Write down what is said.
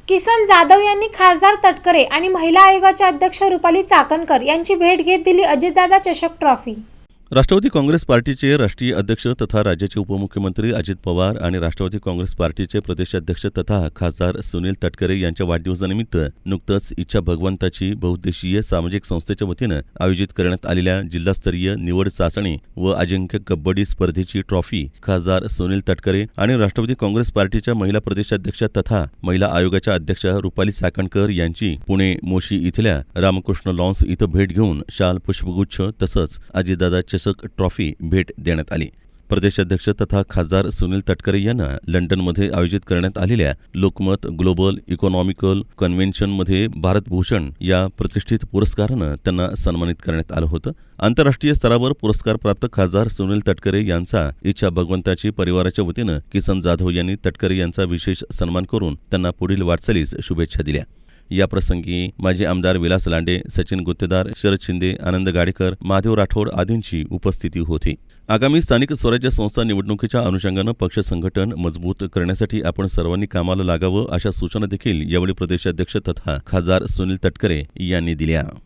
किसन जाधव यांनी खासदार तटकरे आणि महिला आयोगाच्या अध्यक्ष रुपाली चाकणकर यांची भेट घेत दिली अजितदादा चषक ट्रॉफी। राष्ट्रवादी काँग्रेस पार्टीचे राष्ट्रीय अध्यक्ष तथा राज्याचे उपमुख्यमंत्री अजित पवार आणि राष्ट्रवादी काँग्रेस पार्टीचे प्रदेशाध्यक्ष तथा खासदार सुनील तटकरे यांच्या वाढदिवसानिमित्त नुकतंच इच्छा भगवंताची बहुउद्देशीय सामाजिक संस्थेच्या वतीनं आयोजित करण्यात आलेल्या जिल्हास्तरीय निवड चाचणी व अजिंक्य कबड्डी स्पर्धेची ट्रॉफी खासदार सुनील तटकरे आणि राष्ट्रवादी काँग्रेस पार्टीच्या महिला प्रदेशाध्यक्ष तथा महिला आयोगाच्या अध्यक्ष रुपाली चाकणकर यांची पुणे मोशी इथल्या रामकृष्ण लॉन्स इथं भेट घेऊन शाल पुष्पगुच्छ तसंच अजितदादा चषक ट्रॉफी भेट देण्यात आली। प्रदेशाध्यक्ष तथा खासदार सुनील तटकरे यांना लंडनमध्ये आयोजित करण्यात आलेल्या लोकमत ग्लोबल इकॉनॉमिकल कन्व्हेन्शनमध्ये भारतभूषण या प्रतिष्ठित पुरस्कारानं त्यांना सन्मानित करण्यात आलं होतं। आंतरराष्ट्रीय स्तरावर पुरस्कार प्राप्त खासदार सुनील तटकरे यांचा इच्छा भगवंताची परिवाराच्या वतीनं किसन जाधव यांनी तटकरे यांचा विशेष सन्मान करून त्यांना पुढील वाटचालीस शुभेच्छा दिल्या। या प्रसंगी माजी आमदार विलास लांडे, सचिन गुत्तेदार, शरद शिंदे, आनंद गाडेकर, महादेव राठोड आदींची उपस्थिती होती। आगामी स्थानिक स्वराज्य संस्था निवडणुकीच्या अनुषंगानं पक्ष संघटन मजबूत करण्यासाठी आपण सर्वांनी कामाला लागावं अशा सूचना देखील यावेळी प्रदेशाध्यक्ष तथा खासदार सुनील तटकरे यांनी दिल्या।